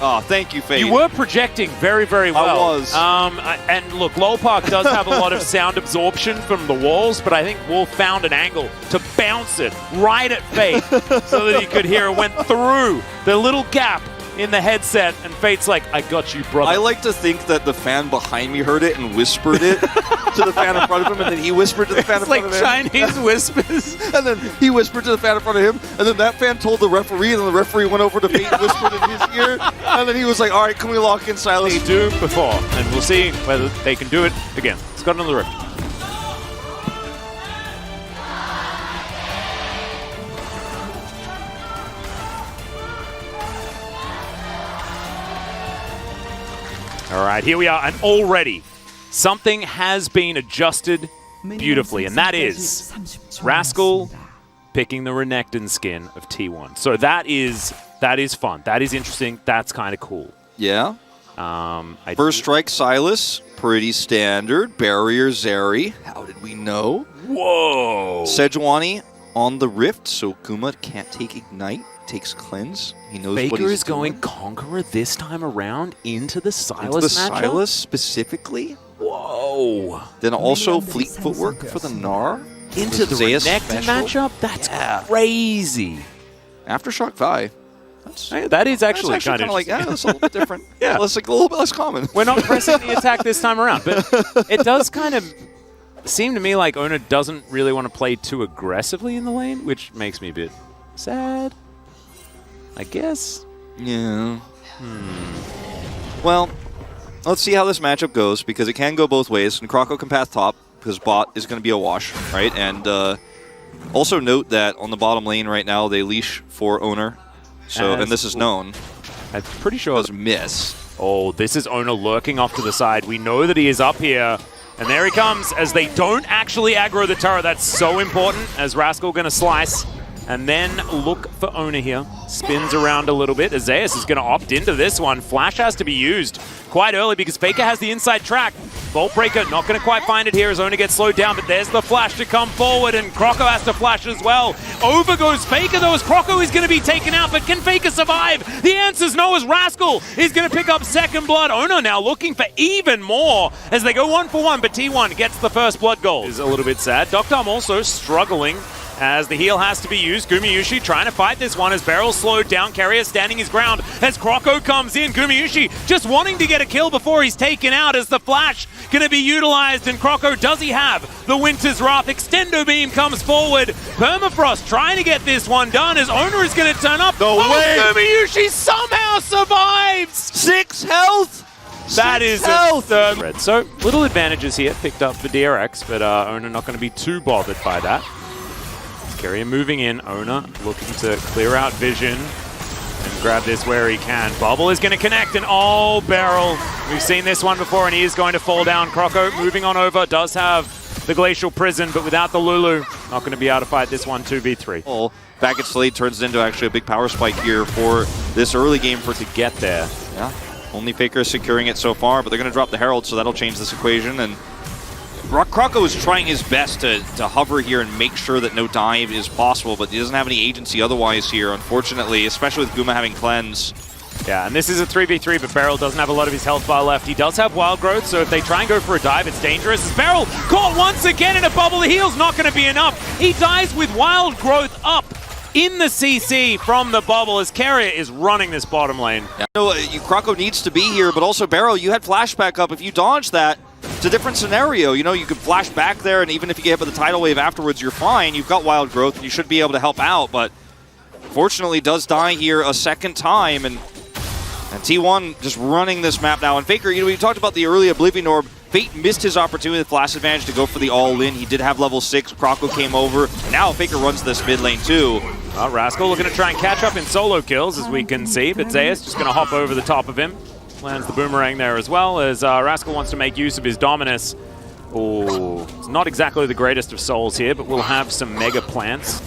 Oh, thank you, Fate. You were projecting very, very well. I was. And look, Lowell Park does have a lot of sound absorption from the walls, but I think Wolf found an angle to bounce it right at Fate so that he could hear it went through the little gap in the headset, and Fate's like, I got you, brother. I like to think that the fan behind me heard it and whispered it to the fan in front of him, and then he whispered to the fan in front of him. It's like Chinese whispers. And then he whispered to the fan in front of him, and then that fan told the referee, and then the referee went over to Fate and whispered in his ear, and then he was like, all right, can we lock in Silas? They do before, and we'll see whether they can do it again. It's got another rip. All right, here we are, and already something has been adjusted beautifully, and that is Rascal picking the Renekton skin of T1. So that is fun. That is interesting. That's kind of cool. Yeah. First strike, Silas. Pretty standard. Barrier, Zeri. How did we know? Whoa. Sejuani on the Rift, so Kuma can't take Ignite. Takes Cleanse. He knows Faker what he's is going doing. Conqueror this time around into the Silas Into the matchup? Silas specifically. Whoa. Then also Fleet Footwork for the Gnar. Into the Zeus Renekton special. matchup? That's crazy. Aftershock Vi. That is actually kind of like, yeah, that's a little bit different. Yeah. It's like a little bit less common. We're not pressing the attack this time around, but it does kind of seem to me like Ona doesn't really want to play too aggressively in the lane, which makes me a bit sad, I guess. Yeah. Well, let's see how this matchup goes, because it can go both ways. And Croco can path top, because bot is going to be a wash, right? And also note that on the bottom lane right now, they leash for Owner. So, and this is known. I'm pretty sure. Does miss. Oh, this is Owner lurking off to the side. We know that he is up here. And there he comes, as they don't actually aggro the turret. That's so important, as Rascal going to slice. And then look for Owner here. Spins around a little bit. Zeus is going to opt into this one. Flash has to be used quite early because Faker has the inside track. Bolt Breaker not going to quite find it here as Owner gets slowed down, but there's the flash to come forward, and Croco has to flash as well. Over goes Faker though, as Croco is going to be taken out, but can Faker survive? The answer's no, as Rascal is going to pick up second blood. Owner now looking for even more as they go 1-for-1, but T1 gets the first blood goal. Is a little bit sad. Doctom also struggling as the heal has to be used. Gumayusi trying to fight this one as Beryl slowed down. Carrier standing his ground as Croco comes in. Gumayusi just wanting to get a kill before he's taken out, as the flash going to be utilized. And Croco, does he have the Winter's Wrath? Extendo Beam comes forward. Permafrost trying to get this one done as Owner is going to turn up. No way! Gumayusi somehow survives! 6 health! That is a third red. So little advantages here picked up for DRX, but Owner not going to be too bothered by that. Carrier moving in, Owner looking to clear out vision and grab this where he can. Bubble is going to connect, and oh, Beryl. We've seen this one before, and he is going to fall down. Croco moving on over, does have the Glacial Prison, but without the Lulu, not going to be able to fight this one 2v3. Back at Slade turns into actually a big power spike here for this early game for To get there. Yeah, only Faker is securing it so far, but they're going to drop the Herald, so that'll change this equation. And Croco is trying his best to hover here and make sure that no dive is possible, but he doesn't have any agency otherwise here, unfortunately, especially with Guma having Cleanse. Yeah, and this is a 3v3, but Beryl doesn't have a lot of his health bar left. He does have Wild Growth, so if they try and go for a dive, it's dangerous. As Beryl caught once again in a bubble, the heal's not going to be enough. He dies with Wild Growth up in the CC from the bubble as Carrier is running this bottom lane. Yeah. Croco needs to be here, but also Beryl, you had flashback up. If you dodge that, it's a different scenario. You know, you could flash back there, and even if you get hit by the tidal wave afterwards, you're fine. You've got Wild Growth, and you should be able to help out, but fortunately does die here a second time, and T1 just running this map now. And Faker, we talked about the early Oblivion Orb. Fate missed his opportunity with Flash Advantage to go for the all-in. He did have level 6. Croco came over. Now Faker runs this mid lane too. Well, Rascal looking to try and catch up in solo kills, as we can see, but Zeus just going to hop over the top of him. Lands the boomerang there as well, as Rascal wants to make use of his Dominus. Oh, it's not exactly the greatest of souls here, but we'll have some Mega Plants.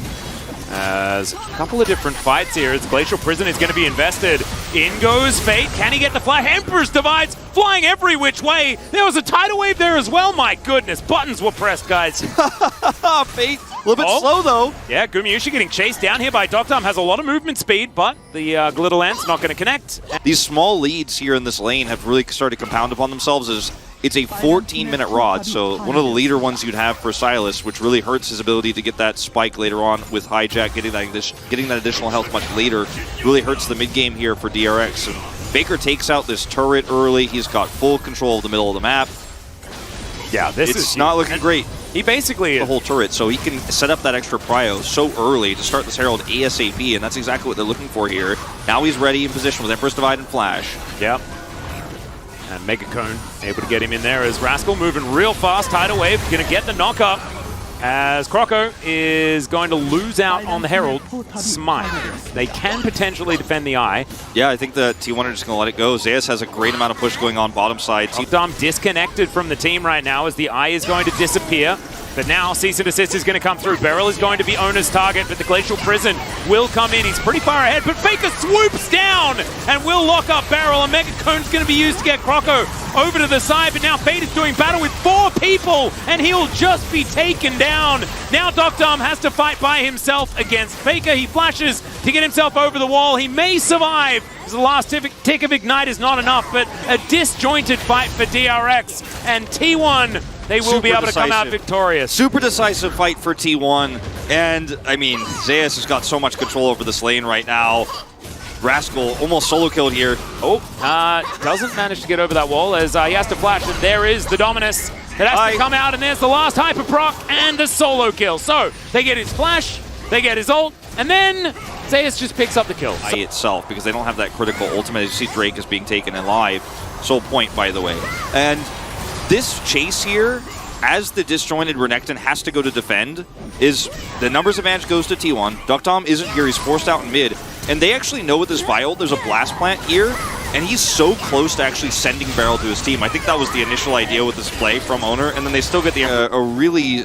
As a couple of different fights here. It's Glacial Prison is going to be invested. In goes Fate. Can he get the fly? Emperor's Divides flying every which way. There was a tidal wave there as well. My goodness, buttons were pressed, guys. Fate, a little bit slow though. Yeah, Gumayushi getting chased down here by Doctom. Has a lot of movement speed, but the Glitter Lance not going to connect. These small leads here in this lane have really started to compound upon themselves as it's a 14-minute rod, so one of the leader ones you'd have for Silas, which really hurts his ability to get that spike later on with Hijack, getting that additional health much later. Really hurts the mid-game here for DRX. And Faker takes out this turret early. He's got full control of the middle of the map. Yeah, it's not looking great. He basically... the whole turret, so he can set up that extra prio so early to start this Herald ASAP, and that's exactly what they're looking for here. Now he's ready in position with Emperor's Divide and Flash. Yep. And Mega Cone able to get him in there as Rascal moving real fast. Tidal Wave going to get the knock up as Croco is going to lose out on the Herald Smite. They can potentially defend the Eye. Yeah, I think the T1 are just going to let it go. Zeus has a great amount of push going on bottom side. Doctom disconnected from the team right now as the Eye is going to disappear. But now Cease and Desist is going to come through. Beryl is going to be Owner's target, but the Glacial Prison will come in. He's pretty far ahead, but Faker swoops down and will lock up Beryl. And Mega Cone's going to be used to get Croco over to the side, but now Fate is doing battle with 4 people, and he'll just be taken down. Now Doctom has to fight by himself against Faker. He flashes to get himself over the wall. He may survive. The last tick of Ignite is not enough, but a disjointed fight for DRX, and T1, they will be able to come out victorious. Super decisive fight for T1, and I mean, Zeus has got so much control over this lane right now. Rascal almost solo killed here. Doesn't manage to get over that wall as he has to flash, and there is the Dominus that has to come out, and there's the last Hyper Proc and the solo kill. So they get his flash, they get his ult, and then Zeus just picks up the kill. By itself, because they don't have that critical ultimate. You see Drake is being taken in live. Soul point, by the way. And this chase here, as the disjointed Renekton has to go to defend, is the numbers advantage goes to T1. Doctom isn't here, he's forced out in mid. And they actually know with this Viol, there's a blast plant here, and he's so close to actually sending Beryl to his team. I think that was the initial idea with this play from Owner, and then they still get the a really...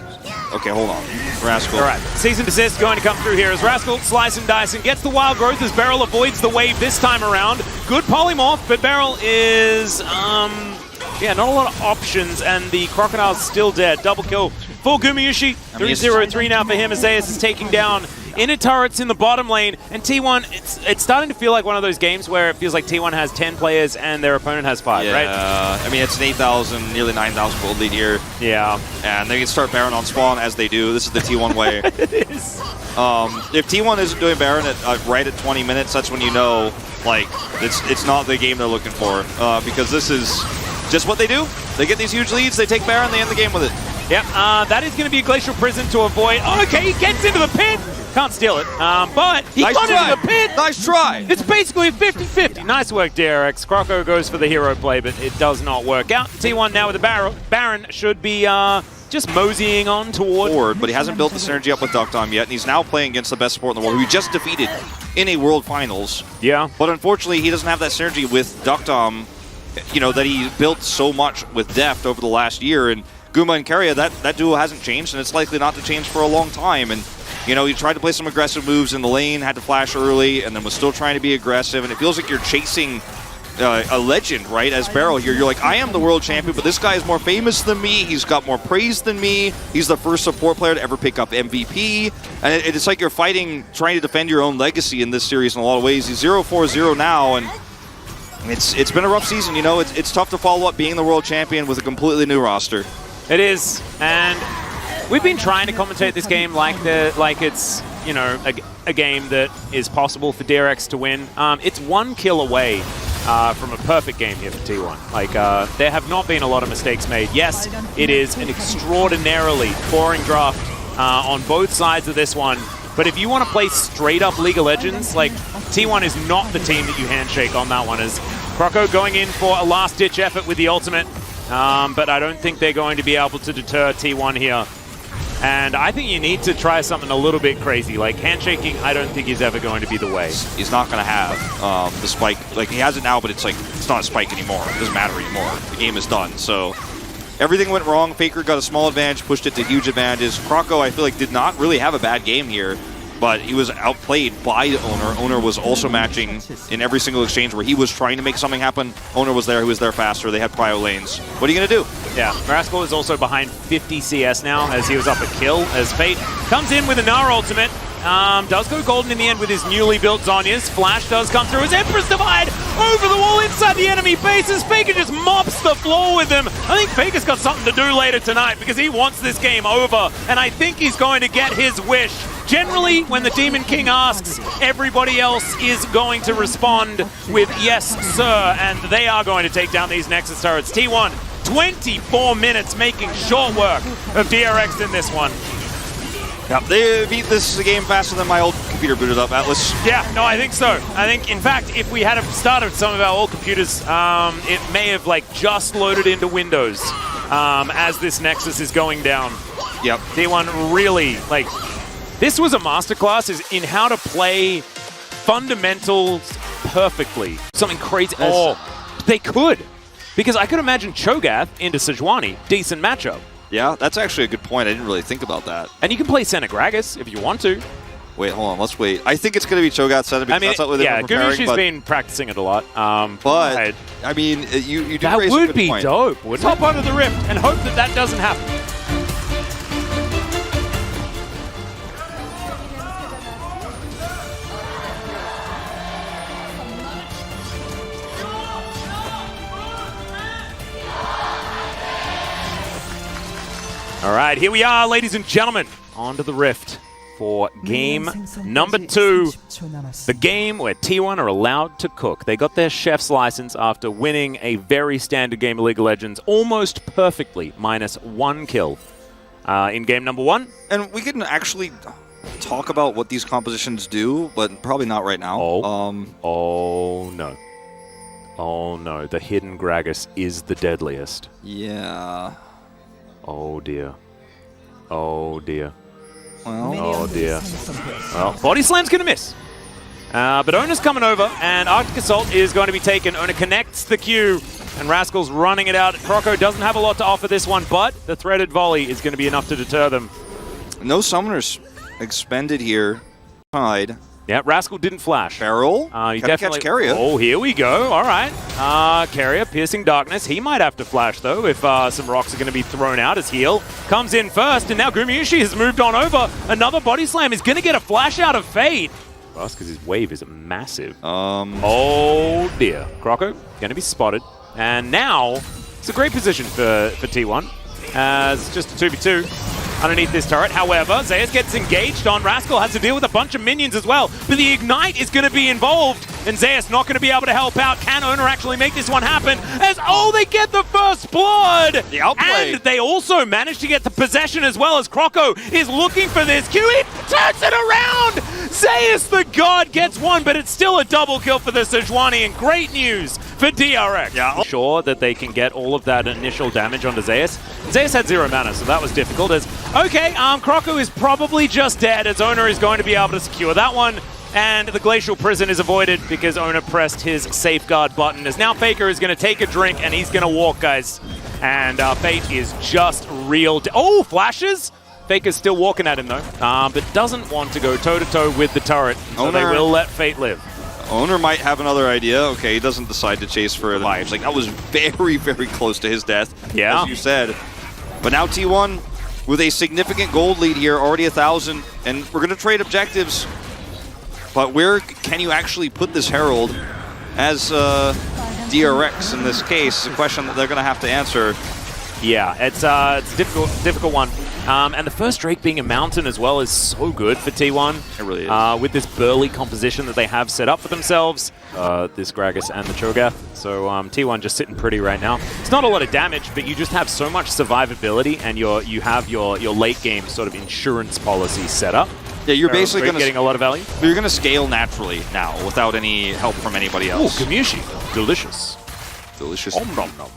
Okay, hold on. Rascal. All right, Cease and Desist going to come through here as Rascal slice and dice and gets the wild growth as Beryl avoids the wave this time around. Good polymorph, but Beryl is... yeah, not a lot of options, and the Crocodile's still dead. Double kill for Gumayushi. 3-0-3 now for him as Zeus is taking down inner turrets in the bottom lane, and T1, it's starting to feel like one of those games where it feels like T1 has 10 players and their opponent has 5, right? I mean, it's an 8,000, nearly 9,000 gold lead here. Yeah. And they can start Baron on spawn as they do. This is the T1 way. It is. If T1 isn't doing Baron at right at 20 minutes, that's when you know, like, it's not the game they're looking for, because this is just what they do. They get these huge leads, they take Baron, they end the game with it. Yep, that is going to be a Glacial Prison to avoid. Okay, he gets into the pit. Can't steal it, but he got into the pit. Nice try. It's basically a 50-50. Nice work, DRX. Croco goes for the hero play, but it does not work out. T1 now with the Baron should be just moseying on toward. But he hasn't built the synergy up with Doctom yet, and he's now playing against the best support in the world, who he just defeated in a World Finals. Yeah. But unfortunately, he doesn't have that synergy with Doctom, you know, that he built so much with Deft over the last year. And Guma and Keria, that duo hasn't changed, and it's likely not to change for a long time. And you know, he tried to play some aggressive moves in the lane, had to flash early, and then was still trying to be aggressive. And it feels like you're chasing a legend, right, as Beryl here. You're like, I am the world champion, but this guy is more famous than me. He's got more praise than me. He's the first support player to ever pick up MVP. And it's like you're fighting, trying to defend your own legacy in this series in a lot of ways. He's 0-4-0 now, and it's been a rough season. You know, it's tough to follow up being the world champion with a completely new roster. It is, and we've been trying to commentate this game like it's, you know, a game that is possible for DRX to win. It's 1 kill away from a perfect game here for T1. Like, there have not been a lot of mistakes made. Yes, it is an extraordinarily boring draft on both sides of this one. But if you want to play straight up League of Legends, like, T1 is not the team that you handshake on that one. As Croco going in for a last-ditch effort with the ultimate. But I don't think they're going to be able to deter T1 here. And I think you need to try something a little bit crazy. Like, handshaking, I don't think is ever going to be the way. He's not going to have the spike. Like, he has it now, but it's like, it's not a spike anymore. It doesn't matter anymore. The game is done. So everything went wrong. Faker got a small advantage, pushed it to huge advantages. Croco, I feel like, did not really have a bad game here. but he was outplayed by Owner. Owner was also matching in every single exchange where he was trying to make something happen. Owner was there, he was there faster, they had prio lanes. What are you going to do? Yeah, Rascal is also behind 50 CS now as he was up a kill, as Fate comes in with a Gnar ultimate. Does go golden in the end with his newly built Zhonya's. Flash does come through as Empress Divide over the wall inside the enemy base as Faker just mops the floor with him. I think Faker's got something to do later tonight because he wants this game over, and I think he's going to get his wish. Generally, when the Demon King asks, everybody else is going to respond with yes, sir, and they are going to take down these Nexus turrets. T1, 24 minutes making short work of DRX in this one. Yep, they beat this game faster than my old computer booted up, Atlas. Yeah, no, I think so. I think, in fact, if we had started some of our old computers, it may have just loaded into Windows as this Nexus is going down. Yep. T1 really, this was a masterclass in how to play fundamentals perfectly. Something crazy. They could. Because I could imagine Cho'Gath into Sejuani, decent matchup. Yeah, that's actually a good point. I didn't really think about that. And you can play Senna Gragas if you want to. Wait, hold on. Let's wait. I think it's going to be Cho'Gath Senna because that's what they're preparing. Gumushi's been practicing it a lot. But, I mean, you do that raise a would good be point. dope, wouldn't it? Top under the Rift and hope that doesn't happen. All right, here we are, ladies and gentlemen, onto the Rift for game number 2, the game where T1 are allowed to cook. They got their chef's license after winning a very standard game of League of Legends almost perfectly, minus 1 kill in game number 1. And we can actually talk about what these compositions do, but probably not right now. Oh no. Oh no, the hidden Gragas is the deadliest. Yeah. Oh dear. Oh dear. Well, oh dear. Well, Body Slam's going to miss. But Owner's coming over, and Arctic Assault is going to be taken. Owner connects the Q, and Rascal's running it out. Croco doesn't have a lot to offer this one, but the threaded volley is going to be enough to deter them. No summoners expended here. Hide. Yeah, Rascal didn't flash. Barrel? You definitely catch Carrier. Oh, here we go. All right. Carrier, Piercing Darkness. He might have to flash, though, if some rocks are going to be thrown out. As Heal comes in first, and now Gumayushi has moved on over. Another Body Slam is going to get a flash out of Fate. That's because his wave is massive. Oh, dear. Croco going to be spotted. And now, it's a great position for T1. As just a 2v2. Underneath this turret. However, Zeus gets engaged on. Rascal has to deal with a bunch of minions as well. But the Ignite is going to be involved. And Zeus not going to be able to help out. Can Owner actually make this one happen? As, they get the first blood! The outplay. And they also manage to get the possession as well as Croco is looking for this. Q turns it around! Zeus the God gets one, but it's still a double kill for the Sejuani. And great news for DRX. Yeah. Sure that they can get all of that initial damage onto Zeus. Zeus had 0 mana, so that was difficult. As Croco is probably just dead, as Owner is going to be able to secure that one. And the Glacial Prison is avoided because Owner pressed his safeguard button. As now Faker is going to take a drink and he's going to walk, guys. And Fate is just real. Flashes? Faker's still walking at him, though. But doesn't want to go toe-to-toe with the turret. So they will let Fate live. Owner might have another idea. Okay, he doesn't decide to chase for lives. That was very, very close to his death, as you said. But now T1 with a significant gold lead here, already 1,000. And we're going to trade objectives. But where can you actually put this Herald as DRX in this case? It's a question that they're going to have to answer. Yeah, it's a difficult one. And the first Drake being a mountain as well is so good for T1. It really is. With this burly composition that they have set up for themselves, this Gragas and the Cho'Gath. So T1 just sitting pretty right now. It's not a lot of damage, but you just have so much survivability, and you have your late game sort of insurance policy set up. Yeah, you're basically going to getting a lot of value. You're going to scale naturally now without any help from anybody else. Oh, Gamushi, delicious, delicious. Nom nom nom.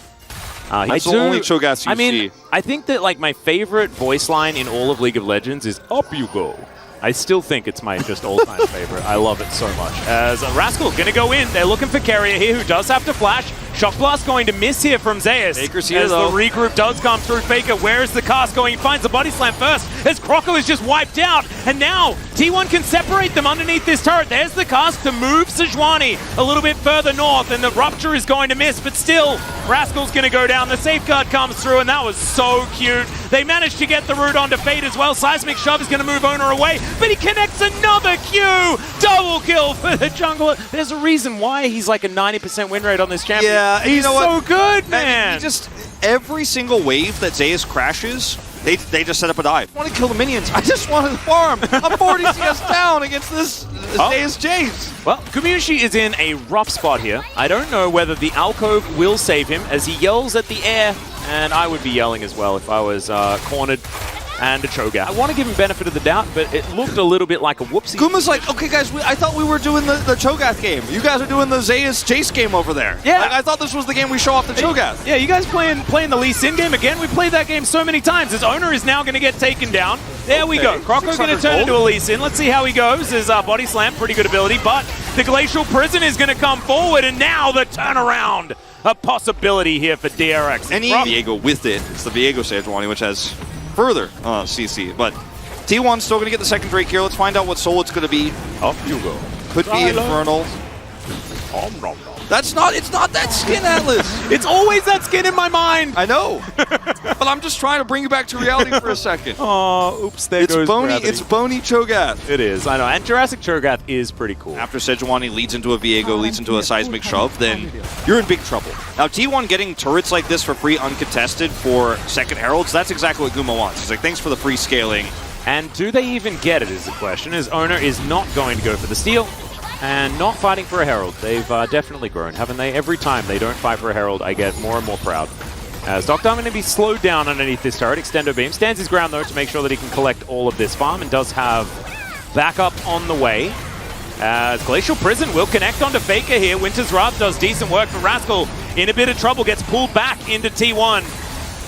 That's the only Cho'Gath you see. I think that my favorite voice line in all of League of Legends is "Up you go." I still think it's my just all-time favorite. I love it so much. As Rascal going to go in, they're looking for Carrier here, who does have to flash. Shock Blast going to miss here from Zeus. Faker's here, as the regroup does come through. Faker, where is the cast going? He finds the Body Slam first. as Croco is just wiped out. And now T1 can separate them underneath this turret. There's the cast to move Sejuani a little bit further north, and the Rupture is going to miss, but still, Rascal's going to go down. The safeguard comes through, and that was so cute. They managed to get the root onto Fate as well. Seismic Shove is going to move Owner away, but he connects another Q! Double kill for the jungler. There's a reason why he's like a 90% win rate on this champion. Yeah, he's so good, man. And just every single wave that Zeus crashes, they just set up a dive. I want to kill the minions. I just want to farm. I'm 40 CS down against this Zeus Jace. Well, Gumayusi is in a rough spot here. I don't know whether the alcove will save him as he yells at the air, and I would be yelling as well if I was cornered and a Cho'Gath. I want to give him benefit of the doubt, but it looked a little bit like a whoopsie. Guma's like, okay guys, I thought we were doing the Cho'Gath game. You guys are doing the Zeus Jace game over there. Yeah. Like, I thought this was the game we show off the Cho'Gath. Yeah, you guys playing the Lee Sin game again? We played that game so many times. His owner is now going to get taken down. There we go. Croco going to turn into a Lee Sin. Let's see how he goes. His body slam, pretty good ability, but the Glacial Prison is going to come forward, and now the turnaround. A possibility here for DRX. And Viego with it. It's the Viego Sejuani, which has further CC. But T1's still going to get the second Drake here. Let's find out what soul it's going to be. Up you go. Could be Infernal. It's not that skin, Atlas. It's always that skin in my mind. I know. But I'm just trying to bring you back to reality for a second. Oh, oops, there goes gravity. It's bony Cho'Gath. It is, I know. And Jurassic Cho'Gath is pretty cool. After Sejuani leads into a Viego, leads into a Seismic Shove, then you're in big trouble. Now, T1 getting turrets like this for free uncontested for second Heralds, that's exactly what Guma wants. He's like, thanks for the free scaling. And do they even get it is the question. His owner is not going to go for the steal. And not fighting for a Herald. They've definitely grown, haven't they? Every time they don't fight for a Herald, I get more and more proud. As Dr. going to be slowed down underneath this turret. Extendo Beam stands his ground, though, to make sure that he can collect all of this farm, and does have backup on the way. As Glacial Prison will connect onto Faker here. Winter's Wrath does decent work for Rascal. In a bit of trouble, gets pulled back into T1.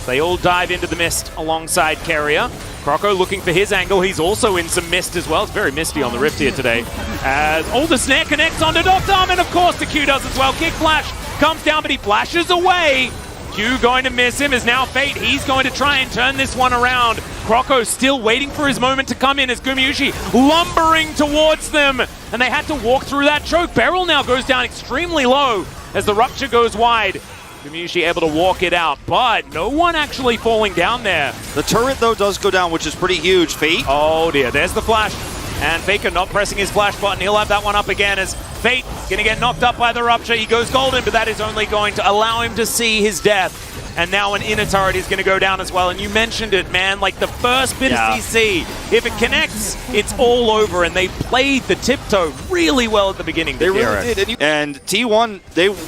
They all dive into the mist alongside Carrier. Croco looking for his angle. He's also in some mist as well. It's very misty on the Rift here today. As the snare connects onto Dr. and of course the Q does as well. Kick Flash comes down, but he flashes away. Q going to miss him as now Fate. He's going to try and turn this one around. Croco still waiting for his moment to come in as Gumayusi lumbering towards them. And they had to walk through that choke. Beryl now goes down extremely low as the Rupture goes wide. Gumayusi able to walk it out, but no one actually falling down there. The turret, though, does go down, which is pretty huge. Fate? Oh, dear. There's the flash. And Faker not pressing his flash button. He'll have that one up again as Fate going to get knocked up by the Rupture. He goes golden, but that is only going to allow him to see his death. And now an inner turret is going to go down as well. And you mentioned it, man. Like the first bit of CC, if it connects, it's all over. And they played the tiptoe really well at the beginning. They really did. And T1,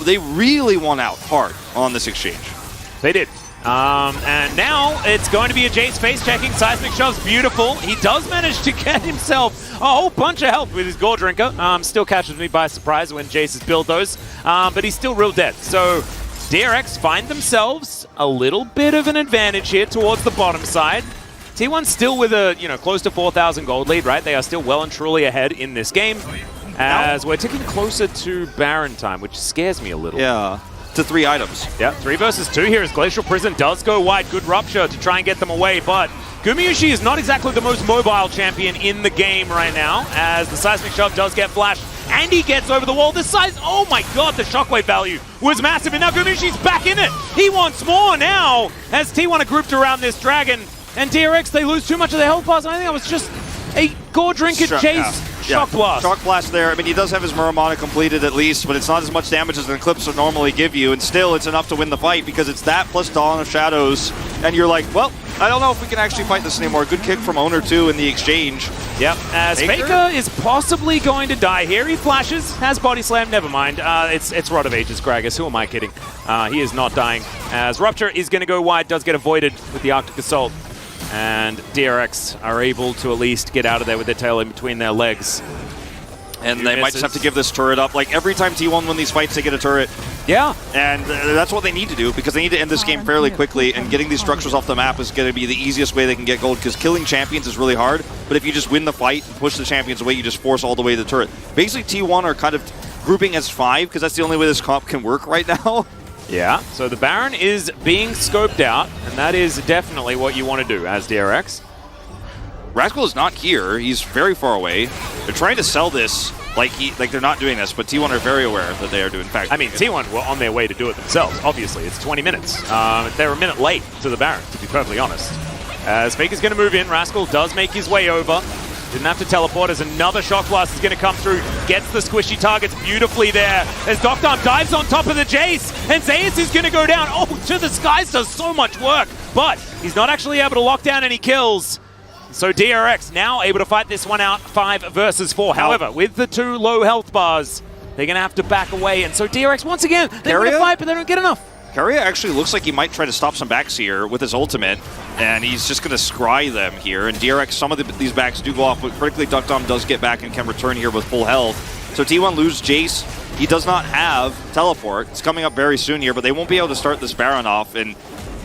they really won out hard on this exchange. They did. And now it's going to be a Jace face checking. Seismic Shove's beautiful. He does manage to get himself a whole bunch of help with his Gore Drinker. Still catches me by surprise when Jace has built those. But he's still real dead. So DRX find themselves a little bit of an advantage here towards the bottom side. T1 still with a, close to 4,000 gold lead, right? They are still well and truly ahead in this game. As we're ticking closer to Baron time, which scares me a little. Yeah. To 3 items. Yeah, 3 versus 2 here as Glacial Prison does go wide. Good Rupture to try and get them away, but Gumayusi is not exactly the most mobile champion in the game right now, as the Seismic Shove does get flashed, and he gets over the wall. The size, oh my god, the shockwave value was massive, and now Gumayushi's back in it. He wants more now, as T1 are grouped around this dragon, and DRX, they lose too much of their health bars. I think that was just a Gore Drinker Chase. Shock Blast. Shock Blast there. I mean, he does have his Muramana completed at least, but it's not as much damage as an Eclipse would normally give you, and still it's enough to win the fight because it's that plus Dawn of Shadows, and you're like, well, I don't know if we can actually fight this anymore. Good kick from Owner, too, in the exchange. Yep, as Faker is possibly going to die here. He flashes, has Body Slam, never mind. It's Rod of Ages, Gragas. Who am I kidding? He is not dying, as Rupture is going to go wide, does get avoided with the Arctic Assault. And DRX are able to at least get out of there with their tail in between their legs. And they might just have to give this turret up. Like, every time T1 win these fights, they get a turret. Yeah. And that's what they need to do, because they need to end this game fairly quickly, and getting these structures off the map is going to be the easiest way they can get gold, because killing champions is really hard, but if you just win the fight and push the champions away, you just force all the way to the turret. Basically, T1 are kind of grouping as 5, because that's the only way this comp can work right now. Yeah, so the Baron is being scoped out, and that is definitely what you want to do as DRX. Rascal is not here. He's very far away. They're trying to sell this like they're not doing this, but T1 are very aware that they are doing. In fact, I mean, T1 were on their way to do it themselves. Obviously, it's 20 minutes. They're a minute late to the Baron, to be perfectly honest. As Faker's going to move in, Rascal does make his way over. Didn't have to teleport as another Shock Blast is going to come through. Gets the squishy targets beautifully there. As Doctarm dives on top of the Jace. And Zeus is going to go down. Oh, to the skies does so much work. But he's not actually able to lock down any kills. So DRX now able to fight this one out 5 versus 4. However, with the 2 low health bars, they're going to have to back away. And so DRX, once again, they want to fight, but they don't get enough. Keria actually looks like he might try to stop some backs here with his ultimate, and he's just going to scry them here. And DRX, some of these backs do go off, but critically Doctarm does get back and can return here with full health. So T1 loses Jace. He does not have teleport. It's coming up very soon here, but they won't be able to start this Baron off. And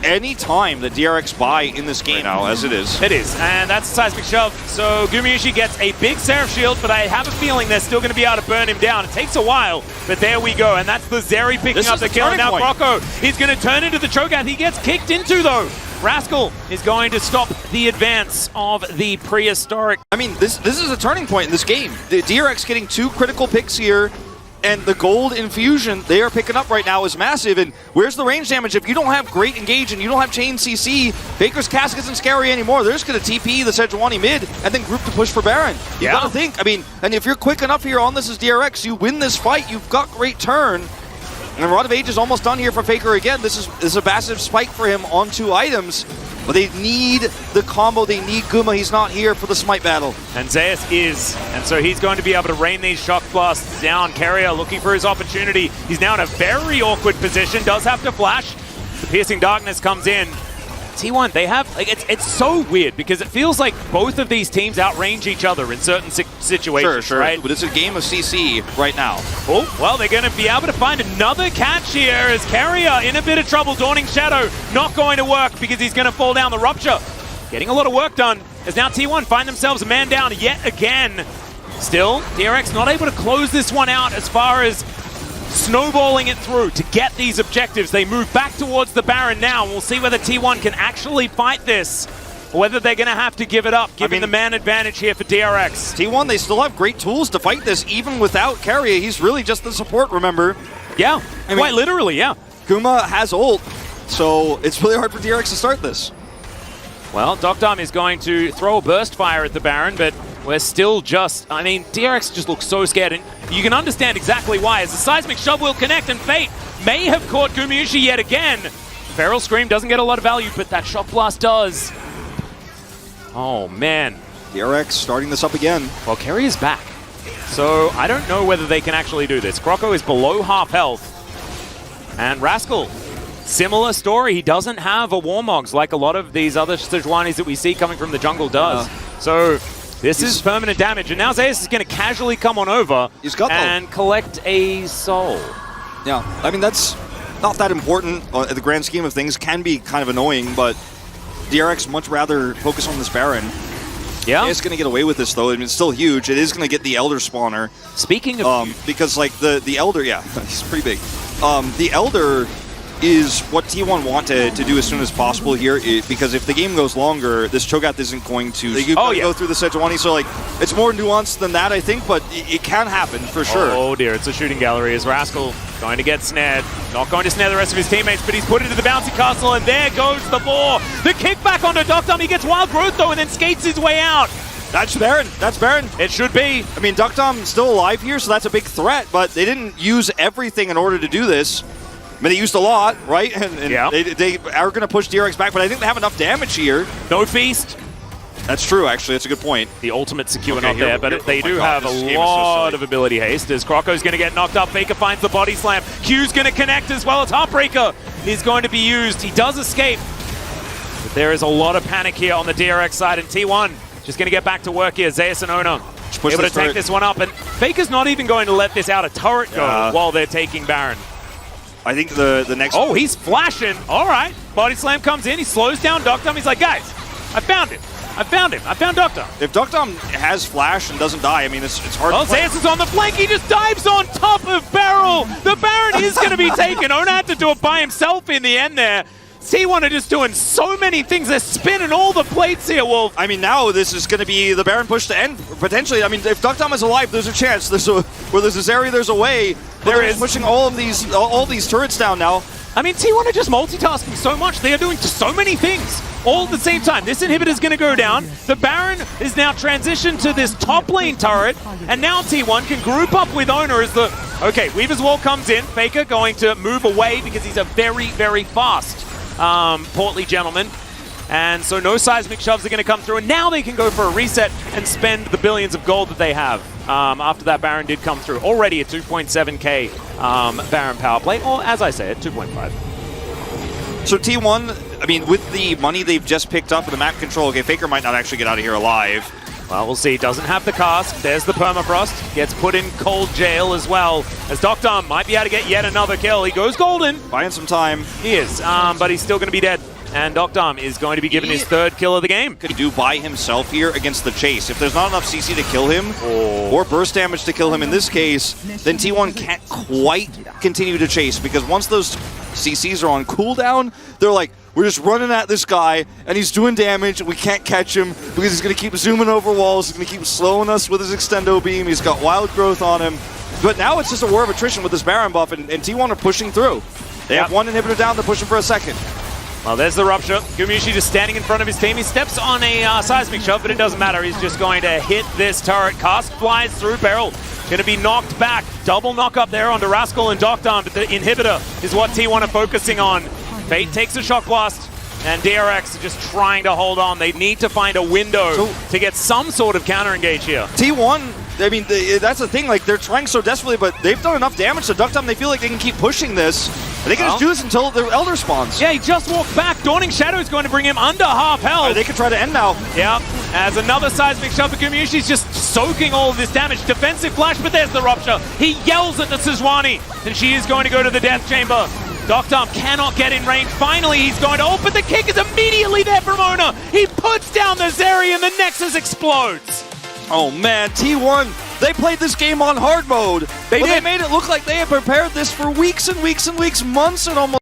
any time that DRX buy in this game now, as it is. It is, and that's a seismic shove. So Gumayusi gets a big Seraph Shield, but I have a feeling they're still going to be able to burn him down. It takes a while, but there we go, and that's the Zeri picking up the kill. And now Croco, he's going to turn into the Cho'Gath. He gets kicked into, though. Rascal is going to stop the advance of the prehistoric. I mean, this is a turning point in this game. The DRX getting 2 critical picks here, and the gold infusion they are picking up right now is massive. And where's the range damage? If you don't have great engage and you don't have chain CC, Faker's Cask isn't scary anymore. They're just going to TP the Sejuani mid and then group to push for Baron. You got to think. I mean, and if you're quick enough here on this as DRX, you win this fight. You've got great turn. And Rod of Age is almost done here for Faker again. This is a massive spike for him on 2 items. But they need the combo. They need Guma. He's not here for the smite battle. And Zeus is. And so he's going to be able to rain these shock blasts down. Keria looking for his opportunity. He's now in a very awkward position. Does have to flash. The Piercing Darkness comes in. T1, they have, like, it's so weird because it feels like both of these teams outrange each other in certain situations, sure. Right? But it's a game of CC right now. Oh, well, they're going to be able to find another catch here as Keria in a bit of trouble. Dawning Shadow not going to work because he's going to fall down the Rupture. Getting a lot of work done as now T1 find themselves a man down yet again. Still, DRX not able to close this one out as far as snowballing it through to get these objectives. They move back towards the Baron now. We'll see whether T1 can actually fight this or whether they're going to have to give it up, giving the man advantage here for DRX. T1, they still have great tools to fight this, even without Keria. He's really just the support, remember? Yeah, quite literally, yeah. Guma has ult, so it's really hard for DRX to start this. Well, Doctarm is going to throw a burst fire at the Baron, but we're still just, I mean, DRX just looks so scared, and you can understand exactly why, as the Seismic Shove will connect, and Fate may have caught Gumayusi yet again. Feral Scream doesn't get a lot of value, but that Shock Blast does. Oh, man. DRX starting this up again. Well, Kerry is back, so I don't know whether they can actually do this. Croco is below half health, and Rascal, similar story. He doesn't have a Warmogs like a lot of these other Sejuanis that we see coming from the jungle does. So this is permanent damage, and now Zeus is going to casually come on over and collect a soul. Yeah, I mean, that's not that important in the grand scheme of things. Can be kind of annoying, but DRX much rather focus on this Baron. Yeah. It's going to get away with this, though. I mean, it's still huge. It is going to get the Elder spawner. Speaking of... because, like, the Elder, yeah, he's pretty big. The Elder is what T1 want to do as soon as possible here, because if the game goes longer, this Cho'Gath isn't going to go through the Sejuani, so like it's more nuanced than that, I think, but it can happen for sure. Oh dear, it's a shooting gallery as Rascal going to get snared. Not going to snare the rest of his teammates, but he's put into the bouncy castle, and there goes the boar. The kickback onto Doctarm, he gets wild growth though, and then skates his way out. That's Baron. That's Baron. It should be. I mean, Doctarm's still alive here, so that's a big threat, but they didn't use everything in order to do this. I mean, they used a lot, right? And yeah. They are going to push DRX back, but I think they have enough damage here. No feast. That's true, actually. That's a good point. The ultimate secure not there, but they do have a lot of ability haste as Croco's going to get knocked up. Faker finds the body slam. Q's going to connect as well as Heartbreaker is going to be used. He does escape, but there is a lot of panic here on the DRX side, and T1 just going to get back to work here. Zeus and Ona able to take this one up, and Faker's not even going to let this out of turret go while they're taking Baron. I think the next... Oh, he's flashing. All right. Body slam comes in. He slows down Doctarm. He's like, guys, I found him. I found him. I found Doctarm. If Doctarm has flash and doesn't die, I mean, it's hard to play. Zeus is on the flank. He just dives on top of Beryl. The Baron is going to be taken. Ona had to do it by himself in the end there. T1 are just doing so many things. They're spinning all the plates here, Wolf. I mean, now this is going to be the Baron push to end, potentially. I mean, if Duckdom is alive, there's a chance. Where there's this area, there's a way. There is. Pushing all these turrets down now. I mean, T1 are just multitasking so much. They are doing so many things all at the same time. This inhibitor is going to go down. The Baron is now transitioned to this top lane turret, and now T1 can group up with Owner as the... Okay, Weaver's Wall comes in. Faker going to move away because he's a very, very fast portly gentleman. And so no seismic shoves are going to come through, and now they can go for a reset and spend the billions of gold that they have after that Baron did come through. Already a 2.7k Baron power play, or as I said, 2.5. So T1, I mean, with the money they've just picked up for the map control, okay, Faker might not actually get out of here alive. Well, we'll see. Doesn't have the cask. There's the permafrost. Gets put in cold jail as well, as Duckdom might be able to get yet another kill. He goes golden. Buying some time. He is, but he's still going to be dead. And Duckdom is going to be given his third kill of the game. Could he do by himself here against the chase? If there's not enough CC to kill him, or burst damage to kill him in this case, then T1 can't quite continue to chase, because once those CCs are on cooldown, they're like, we're just running at this guy, and he's doing damage, and we can't catch him, because he's going to keep zooming over walls, he's going to keep slowing us with his extendo beam, he's got wild growth on him. But now it's just a war of attrition with this Baron buff, and T1 are pushing through. They have one inhibitor down, they're pushing for a second. Well, there's the rupture. Gumayusi just standing in front of his team. He steps on a seismic shove, but it doesn't matter. He's just going to hit this turret. Cask flies through. Beryl going to be knocked back. Double knock up there onto Rascal and Duckdom, but the inhibitor is what T1 are focusing on. Fate takes a shock blast, and DRX are just trying to hold on. They need to find a window to get some sort of counter engage here. T1, I mean, that's the thing. Like, they're trying so desperately, but they've done enough damage to Duckdom. They feel like they can keep pushing this. They can just do this until the Elder spawns. Yeah, he just walked back. Dawning Shadow is going to bring him under half health. They can try to end now. Yeah, as another seismic shove for Gumayusi's just soaking all of this damage. Defensive flash, but there's the rupture. He yells at the Sejuani, and she is going to go to the death chamber. Duckdom cannot get in range. Finally, he's going to... Oh, but the kick is immediately there from Owner. He puts down the Zeri, and the Nexus explodes. Oh, man, T1, they played this game on hard mode. They made it look like they had prepared this for weeks and weeks and weeks, months and almost...